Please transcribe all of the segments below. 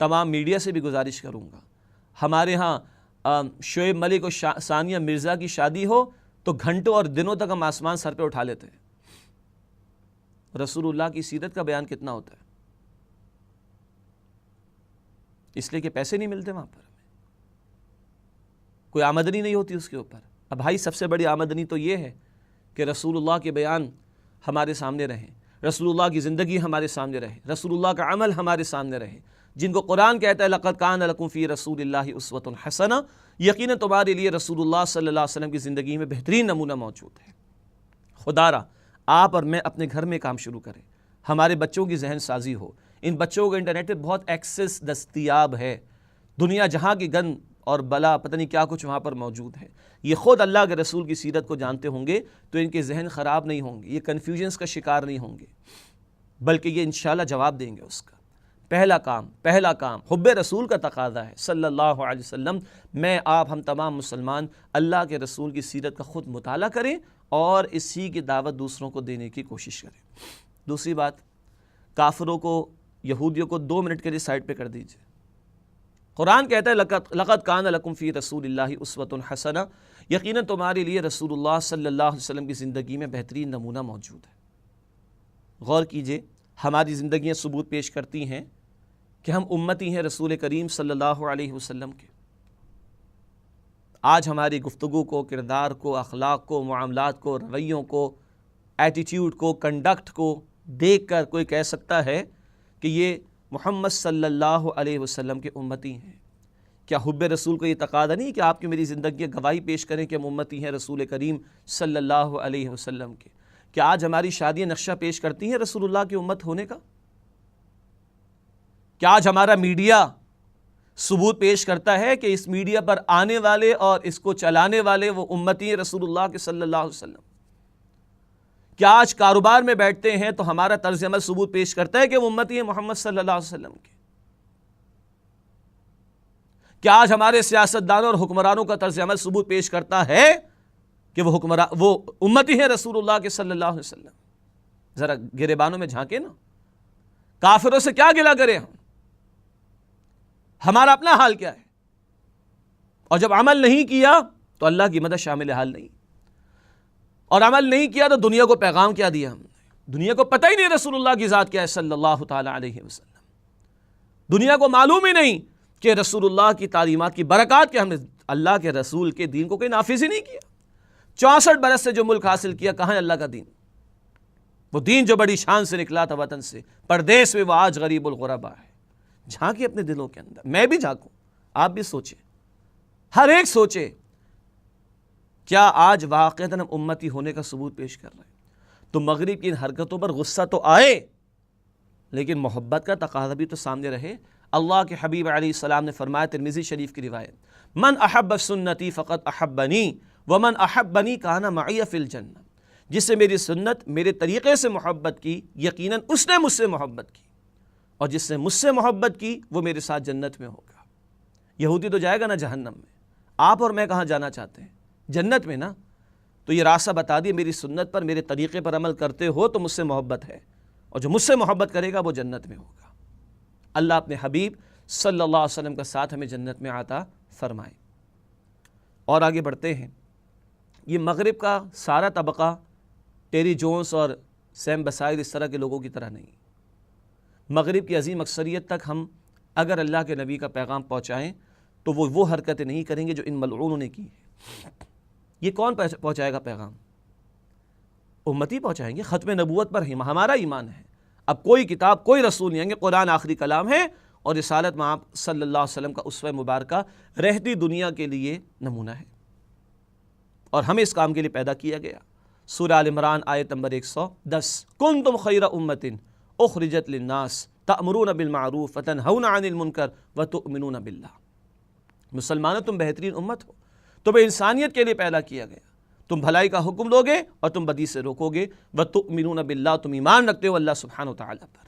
تمام میڈیا سے بھی گزارش کروں گا، ہمارے ہاں شعیب ملک اور ثانیہ مرزا کی شادی ہو تو گھنٹوں اور دنوں تک ہم آسمان سر پہ اٹھا لیتے ہیں۔ رسول اللہ کی سیرت کا بیان کتنا ہوتا ہے، اس لیے کہ پیسے نہیں ملتے وہاں پر، کوئی آمدنی نہیں ہوتی اس کے اوپر۔ اب بھائی سب سے بڑی آمدنی تو یہ ہے کہ رسول اللہ کے بیان ہمارے سامنے رہیں، رسول اللہ کی زندگی ہمارے سامنے رہے، رسول اللہ کا عمل ہمارے سامنے رہے، جن کو قرآن کہتا ہے لَقَدْ كَانَ لَكُمْ فِي رَسُولِ اللَّهِ أُسْوَةٌ حَسَنَةٌ، یقیناً تمہارے لیے رسول اللہ صلی اللہ علیہ وسلم کی زندگی میں بہترین نمونہ موجود ہے۔ خدا را آپ اور میں اپنے گھر میں کام شروع کریں، ہمارے بچوں کی ذہن سازی ہو، ان بچوں کو انٹرنیٹ پہ بہت ایکسس دستیاب ہے، دنیا جہاں کی گند اور بلا پتہ نہیں کیا کچھ وہاں پر موجود ہے، یہ خود اللہ کے رسول کی سیرت کو جانتے ہوں گے تو ان کے ذہن خراب نہیں ہوں گے، یہ کنفیوژنس کا شکار نہیں ہوں گے، بلکہ یہ انشاءاللہ جواب دیں گے اس کا۔ پہلا کام حب رسول کا تقاضا ہے صلی اللہ علیہ وسلم، میں آپ ہم تمام مسلمان اللہ کے رسول کی سیرت کا خود مطالعہ کریں اور اسی کی دعوت دوسروں کو دینے کی کوشش کریں۔ دوسری بات، کافروں کو، یہودیوں کو 2 منٹ کے لیے سائڈ پہ کر دیجئے۔ قرآن کہتا ہے لَقَدْ كَانَ لَكُمْ فِي رَسُولِ اللَّهِ أُسْوَةٌ حَسَنَةٌ، یقیناً تمہارے لیے رسول اللہ صلی اللہ علیہ وسلم کی زندگی میں بہترین نمونہ موجود ہے۔ غور کیجئے، ہماری زندگیاں ثبوت پیش کرتی ہیں کہ ہم امتی ہیں رسول کریم صلی اللہ علیہ وسلم کے۔ آج ہماری گفتگو کو، کردار کو، اخلاق کو، معاملات کو، رویوں کو، ایٹیٹیوڈ کو، کنڈکٹ کو دیکھ کر کوئی کہہ سکتا ہے کہ یہ محمد صلی اللہ علیہ وسلم کے امتی ہیں۔ کیا حب رسول کو یہ تقاضا نہیں کہ آپ کی میری زندگی گواہی پیش کریں کہ ہم امتی ہیں رسول کریم صلی اللہ علیہ وسلم کے؟ کیا آج ہماری شادیاں نقشہ پیش کرتی ہیں رسول اللہ کی امت ہونے کا؟ کیا آج ہمارا میڈیا ثبوت پیش کرتا ہے کہ اس میڈیا پر آنے والے اور اس کو چلانے والے وہ امتی ہیں رسول اللہ کے صلی اللہ علیہ وسلم؟ کیا آج کاروبار میں بیٹھتے ہیں تو ہمارا طرز عمل ثبوت پیش کرتا ہے کہ وہ امتی ہیں محمد صلی اللہ علیہ وسلم کے؟ کیا آج ہمارے سیاستدانوں اور حکمرانوں کا طرز عمل ثبوت پیش کرتا ہے کہ وہ امتی ہیں رسول اللہ کے صلی اللہ علیہ وسلم؟ ذرا گریبانوں میں جھانکے نا، کافروں سے کیا گلہ کریں ہمارا اپنا حال کیا ہے؟ اور جب عمل نہیں کیا تو اللہ کی مدد شامل حال نہیں، اور عمل نہیں کیا تو دنیا کو پیغام کیا دیا ہم نے؟ دنیا کو پتہ ہی نہیں رسول اللہ کی ذات کیا ہے صلی اللہ تعالی علیہ وسلم، دنیا کو معلوم ہی نہیں کہ رسول اللہ کی تعلیمات کی برکات کہ ہم نے اللہ کے رسول کے دین کو کوئی نافذ ہی نہیں کیا۔ 64 برس سے جو ملک حاصل کیا، کہاں ہے اللہ کا دین؟ وہ دین جو بڑی شان سے نکلا تھا وطن سے، پردیس میں وہ آج غریب الغربا ہے۔ جھانکے اپنے دلوں کے اندر، میں بھی جھانکوں، آپ بھی سوچیں، ہر ایک سوچے، کیا آج واقعتاً ہم امتی ہونے کا ثبوت پیش کر رہے ہیں؟ تو مغرب کی ان حرکتوں پر غصہ تو آئے، لیکن محبت کا تقاضا بھی تو سامنے رہے۔ اللہ کے حبیب علیہ السلام نے فرمایا، ترمذی شریف کی روایت، من احب سنتی فقط احبنی ومن احبنی کان معی فی الجنہ، جس سے میری سنت، میرے طریقے سے محبت کی، یقیناً اس نے مجھ سے محبت کی، اور جس نے مجھ سے محبت کی وہ میرے ساتھ جنت میں ہوگا۔ یہودی تو جائے گا نا جہنم میں، آپ اور میں کہاں جانا چاہتے ہیں؟ جنت میں نا۔ تو یہ راستہ بتا دیے، میری سنت پر، میرے طریقے پر عمل کرتے ہو تو مجھ سے محبت ہے، اور جو مجھ سے محبت کرے گا وہ جنت میں ہوگا۔ اللہ اپنے حبیب صلی اللہ علیہ وسلم کا ساتھ ہمیں جنت میں عطا فرمائے۔ اور آگے بڑھتے ہیں، یہ مغرب کا سارا طبقہ ٹیری جونز اور سیم بسائر اس طرح کے لوگوں کی طرح نہیں۔ مغرب کی عظیم اکثریت تک ہم اگر اللہ کے نبی کا پیغام پہنچائیں تو وہ حرکتیں نہیں کریں گے جو ان ملعونوں نے کی ہیں۔ یہ کون پہنچائے گا پیغام؟ امتی پہنچائیں گے۔ ختم نبوت پر ہمارا ایمان ہے، اب کوئی کتاب، کوئی رسول نہیں آئیں گے، قرآن آخری کلام ہے، اور رسالت میں آپ صلی اللہ علیہ وسلم کا اسوہ مبارکہ رہتی دنیا کے لیے نمونہ ہے، اور ہمیں اس کام کے لیے پیدا کیا گیا۔ سورہ آل عمران آیت نمبر 110، کنتم خیر امۃ اخرجت للناس تأمرون بالمعروف وتنہون عن المنکر وتؤمنون باللہ۔ مسلمانوں تم بہترین امت ہو، تمہیں انسانیت کے لیے پیدا کیا گیا، تم بھلائی کا حکم دو گے اور تم بدی سے روکو گے، وتؤمنون باللہ، تم ایمان رکھتے ہو اللہ سبحانہ وتعالی پر۔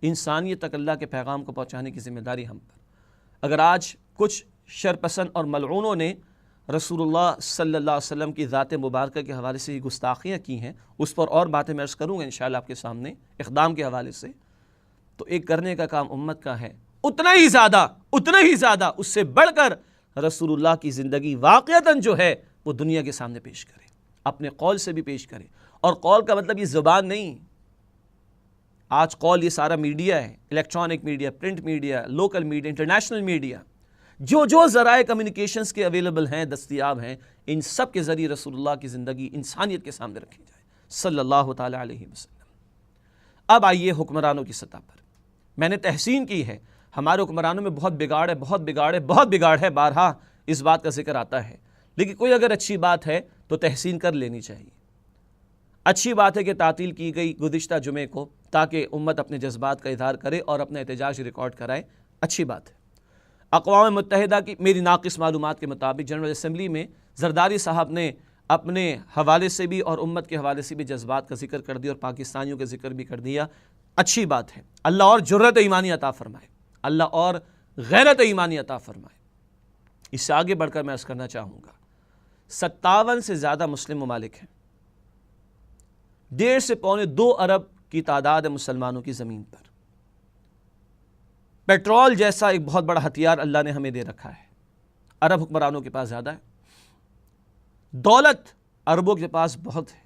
انسانیت تک اللہ کے پیغام کو پہنچانے کی ذمہ داری ہم پر۔ اگر آج کچھ شرپسند اور ملعونوں نے رسول اللہ صلی اللہ علیہ وسلم کی ذات مبارکہ کے حوالے سے یہ گستاخیاں کی ہیں، اس پر اور باتیں میں عرض کروں گا انشاءاللہ آپ کے سامنے اقدام کے حوالے سے، تو ایک کرنے کا کام امت کا ہے، اتنا ہی زیادہ اس سے بڑھ کر رسول اللہ کی زندگی واقعتاً جو ہے وہ دنیا کے سامنے پیش کرے، اپنے قول سے بھی پیش کرے. اور قول کا مطلب یہ زبان نہیں. آج قول یہ سارا میڈیا ہے، electronic media, print media, local media, international media, جو ذرائع کمیونیکیشنز کے اویلیبل ہیں، دستیاب ہیں، ان سب کے ذریعے رسول اللہ کی زندگی انسانیت کے سامنے رکھی جائے صلی اللہ تعالی علیہ وسلم. اب آئیے حکمرانوں کی سطح پر. میں نے تحسین کی ہے، ہمارے حکمرانوں میں بہت بگاڑ ہے، بارہا اس بات کا ذکر آتا ہے، لیکن کوئی اگر اچھی بات ہے تو تحسین کر لینی چاہیے. اچھی بات ہے کہ تعطیل کی گئی گزشتہ جمعے کو تاکہ امت اپنے جذبات کا اظہار کرے اور اپنا احتجاج ریکارڈ کرائے، اچھی بات ہے. اقوام متحدہ کی میری ناقص معلومات کے مطابق جنرل اسمبلی میں زرداری صاحب نے اپنے حوالے سے بھی اور امت کے حوالے سے بھی جذبات کا ذکر کر دیا اور پاکستانیوں کا ذکر بھی کر دیا. اچھی بات ہے. اللہ اور جرأت ایمانی عطا فرمائے، اللہ اور غیرت ایمانی عطا فرمائے. اس سے آگے بڑھ کر میں عرض کرنا چاہوں گا، 57 سے زیادہ مسلم ممالک ہیں، 1.5 سے 2.25 ارب کی تعداد ہے مسلمانوں کی زمین پر. پیٹرول جیسا ایک بہت بڑا ہتھیار اللہ نے ہمیں دے رکھا ہے. عرب حکمرانوں کے پاس زیادہ ہے، دولت عربوں کے پاس بہت ہے،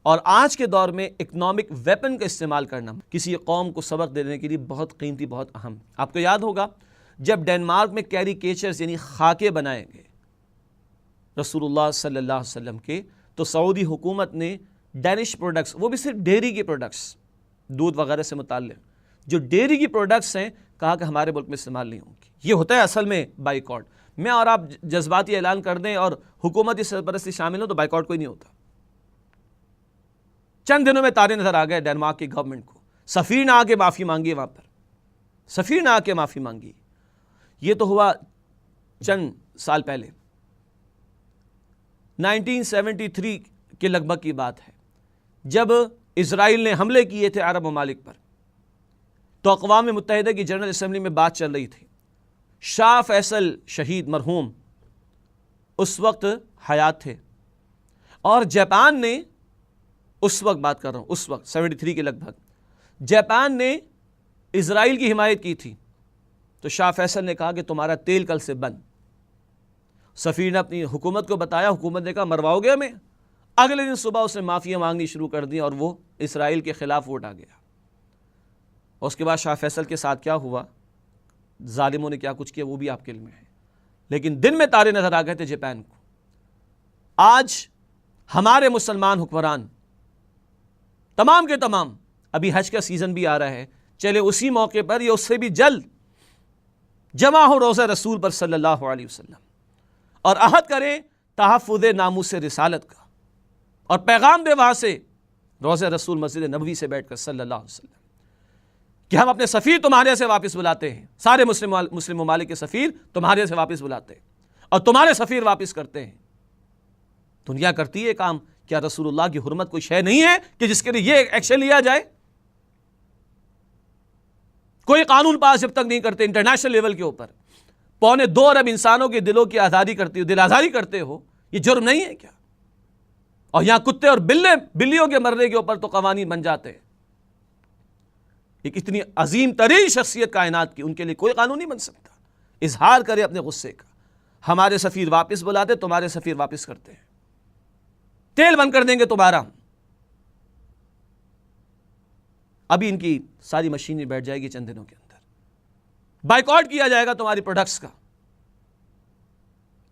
اور آج کے دور میں اکنامک ویپن کا استعمال کرنا کسی قوم کو سبق دینے کے لیے بہت قیمتی، بہت اہم. آپ کو یاد ہوگا جب ڈینمارک میں کیریکیچرز یعنی خاکے بنائے گئے رسول اللہ صلی اللہ علیہ وسلم کے، تو سعودی حکومت نے ڈینش پروڈکٹس، وہ بھی صرف ڈیری کے پروڈکٹس، دودھ وغیرہ سے متعلق جو ڈیری کی پروڈکٹس ہیں، کہا کہ ہمارے ملک میں استعمال نہیں ہوں گی. یہ ہوتا ہے اصل میں بائیکاٹ. میں اور آپ جذباتی اعلان کر دیں اور حکومتی سرپرستی شامل ہو تو بائیکاٹ کوئی نہیں ہوتا. چند دنوں میں تارے نظر آ گئے ڈینمارک کی گورنمنٹ کو، سفیر نے آ کے معافی مانگی، وہاں پر سفیر نے آ کے معافی مانگی. یہ تو ہوا چند سال پہلے، 1973 کے لگ بھگ کی بات ہے، جب اسرائیل نے حملے کیے تھے عرب ممالک پر. تو اقوام متحدہ کی جنرل اسمبلی میں بات چل رہی تھی. شاہ فیصل شہید مرحوم اس وقت حیات تھے، اور جاپان نے اس وقت بات کر رہا ہوں، اس وقت 73 کے لگ بھگ جاپان نے اسرائیل کی حمایت کی تھی. تو شاہ فیصل نے کہا کہ تمہارا تیل کل سے بند. سفیر نے اپنی حکومت کو بتایا، حکومت نے کہا مرواؤ گے ہمیں. اگلے دن صبح اس نے معافیاں مانگنی شروع کر دی اور وہ اسرائیل کے خلاف ووٹ آ گیا. اس کے بعد شاہ فیصل کے ساتھ کیا ہوا، ظالموں نے کیا کچھ کیا، وہ بھی آپ کے علم میں ہے. لیکن دن میں تارے نظر آ گئے تھے جاپان کو. آج ہمارے مسلمان حکمران تمام کے تمام، ابھی حج کا سیزن بھی آ رہا ہے، چلے اسی موقع پر یا اس سے بھی جلد جمع ہو روضہ رسول پر صلی اللہ علیہ وسلم اور عہد کریں تحفظ ناموس رسالت کا، اور پیغام دے وہاں سے روضہ رسول مسجد نبوی سے بیٹھ کر صلی اللہ علیہ وسلم کہ ہم اپنے سفیر تمہارے سے واپس بلاتے ہیں. سارے مسلم ممالک کے سفیر تمہارے سے واپس بلاتے ہیں اور تمہارے سفیر واپس کرتے ہیں. دنیا کرتی ہے کام. کیا رسول اللہ کی حرمت کوئی شے نہیں ہے کہ جس کے لیے یہ ایکشن لیا جائے؟ کوئی قانون پاس جب تک نہیں کرتے انٹرنیشنل لیول کے اوپر، 2.25 ارب انسانوں کے دلوں کی آزادی کرتے ہو، دل آزاری کرتے ہو، یہ جرم نہیں ہے کیا؟ اور یہاں کتے اور بلیوں کے مرنے کے اوپر تو قوانین بن جاتے ہیں. ایک اتنی عظیم ترین شخصیت کائنات کی، ان کے لیے کوئی قانون نہیں بن سکتا. اظہار کرے اپنے غصے کا. ہمارے سفیر واپس بلاتے، تمہارے سفیر واپس کرتے ہیں. تیل بند کر دیں گے تمہارا. ابھی ان کی ساری مشینری بیٹھ جائے گی چند دنوں کے اندر. بائیکاٹ کیا جائے گا تمہاری پروڈکٹس کا.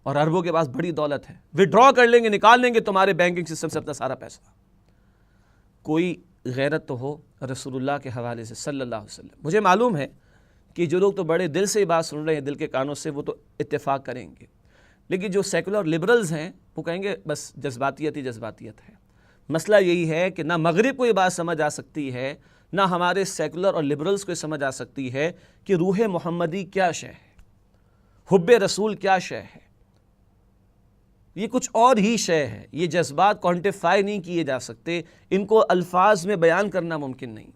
اور عربوں کے پاس بڑی دولت ہے، وڈرا کر لیں گے، نکال لیں گے تمہارے بینکنگ سسٹم سے اپنا سارا پیسہ. کوئی غیرت تو ہو رسول اللہ کے حوالے سے صلی اللہ علیہ وسلم. مجھے معلوم ہے کہ جو لوگ تو بڑے دل سے یہ بات سن رہے ہیں، دل کے کانوں سے، وہ تو اتفاق کریں گے. لیکن جو سیکولر لبرلز ہیں وہ کہیں گے بس جذباتیت ہی جذباتیت ہے. مسئلہ یہی ہے کہ نہ مغرب کو یہ بات سمجھ آ سکتی ہے، نہ ہمارے سیکولر اور لبرلز کو یہ سمجھ آ سکتی ہے کہ روح محمدی کیا شے ہے، حب رسول کیا شے ہے. یہ کچھ اور ہی شے ہے. یہ جذبات کوانٹیفائی نہیں کیے جا سکتے، ان کو الفاظ میں بیان کرنا ممکن نہیں.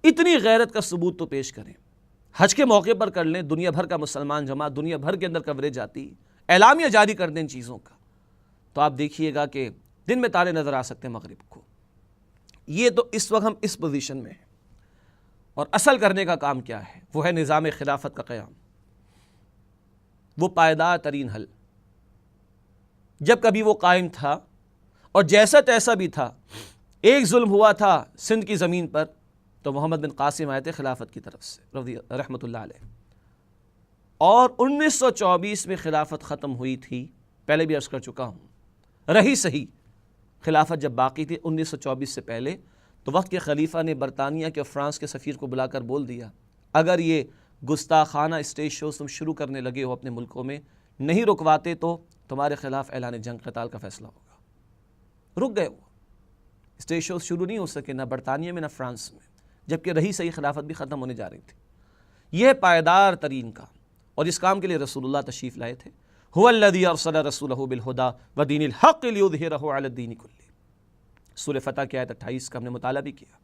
اتنی غیرت کا ثبوت تو پیش کریں. حج کے موقع پر کر لیں، دنیا بھر کا مسلمان جمع، دنیا بھر کے اندر کوریج آتی، اعلامیہ جاری کر دیں ان چیزوں کا، تو آپ دیکھیے گا کہ دن میں تارے نظر آ سکتے ہیں مغرب کو. یہ تو اس وقت ہم اس پوزیشن میں ہیں. اور اصل کرنے کا کام کیا ہے؟ وہ ہے نظام خلافت کا قیام، وہ پائیدار ترین حل۔ جب کبھی وہ قائم تھا اور جیسا تیسا بھی تھا، ایک ظلم ہوا تھا سندھ کی زمین پر تو محمد بن قاسم آئے تھے خلافت کی طرف سے رحمۃ اللہ علیہ، اور 1924 میں خلافت ختم ہوئی تھی۔ پہلے بھی عرض کر چکا ہوں، رہی صحیح خلافت جب باقی تھی 1924 سے پہلے، تو وقت کے خلیفہ نے برطانیہ کے اور فرانس کے سفیر کو بلا کر بول دیا، اگر یہ گستاخانہ اسٹیج شوز تم شروع کرنے لگے ہو اپنے ملکوں میں، نہیں رکواتے تو تمہارے خلاف اعلان جنگ قتال کا فیصلہ ہوگا۔ رک گئے، وہ اسٹیج شوز شروع نہیں ہو سکے، نہ برطانیہ میں نہ فرانس میں، جبکہ رہی صحیح خلافت بھی ختم ہونے جا رہی تھی۔ یہ پائیدار ترین کام، اور اس کام کے لیے رسول اللہ تشریف لائے تھے۔ هو الذی ارسل رسولہ بالہدی ودین الحق لیظہرہ علی الدین کلہ۔ سورہ فتح کی آیت 28 کا ہم نے مطالعہ بھی کیا۔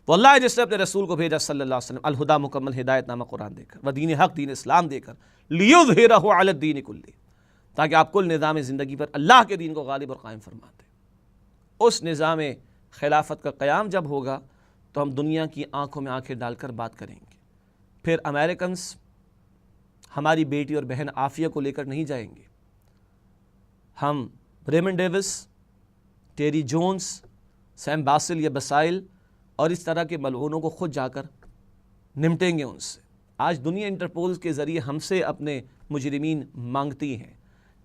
وہ اللہ ہے جس نے اپنے رسول کو بھیجا صلی اللہ علیہ وسلم الہدا مکمل ہدایت نامہ قرآن دے کر، ودین حق دین اسلام دے کر، لیظہرہ علی الدین کلہ، تاکہ آپ کل نظام زندگی پر اللہ کے دین کو غالب اور قائم فرما دیں۔ اس نظام خلافت کا قیام جب ہوگا تو ہم دنیا کی آنکھوں میں آنکھیں ڈال کر بات کریں گے۔ پھر امریکنز ہماری بیٹی اور بہن عافیہ کو لے کر نہیں جائیں گے، ہم Raymond Davis, Terry Jones, Sam Basil یا بسائل اور اس طرح کے ملعونوں کو خود جا کر نمٹیں گے ان سے۔ آج دنیا انٹرپول کے ذریعے ہم سے اپنے مجرمین مانگتی ہیں،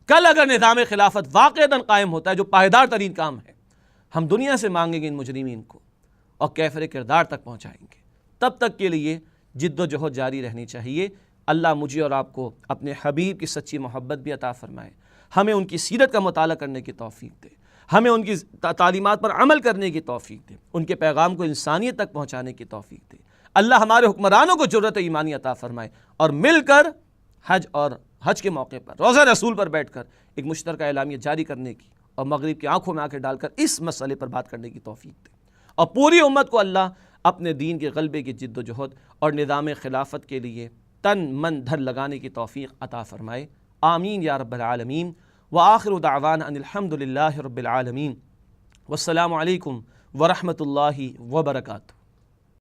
کل اگر نظام خلافت واقعتاً قائم ہوتا ہے جو پائیدار ترین کام ہے، ہم دنیا سے مانگیں گے ان مجرمین کو اور کیفر کردار تک پہنچائیں گے۔ تب تک کے لیے جد و جہد جاری رہنی چاہیے۔ اللہ مجھے اور آپ کو اپنے حبیب کی سچی محبت بھی عطا فرمائے، ہمیں ان کی سیرت کا مطالعہ کرنے کی توفیق دے، ہمیں ان کی تعلیمات پر عمل کرنے کی توفیق دے، ان کے پیغام کو انسانیت تک پہنچانے کی توفیق دے۔ اللہ ہمارے حکمرانوں کو جرأت ایمانی عطا فرمائے، اور مل کر حج کے موقع پر روضہ رسول پر بیٹھ کر ایک مشترکہ اعلامیہ جاری کرنے کی اور مغرب کی آنکھوں میں آنکھیں ڈال کر اس مسئلے پر بات کرنے کی توفیق دے، اور پوری امت کو اللہ اپنے دین کے غلبے کی جد و جہد اور نظام خلافت کے لیے تن من دھن لگانے کی توفیق عطا فرمائے۔ آمین یا رب العالمین۔ وآخر دعوانا ان الحمد للہ رب العالمین، والسلام علیکم ورحمۃ اللہ وبرکاتہ۔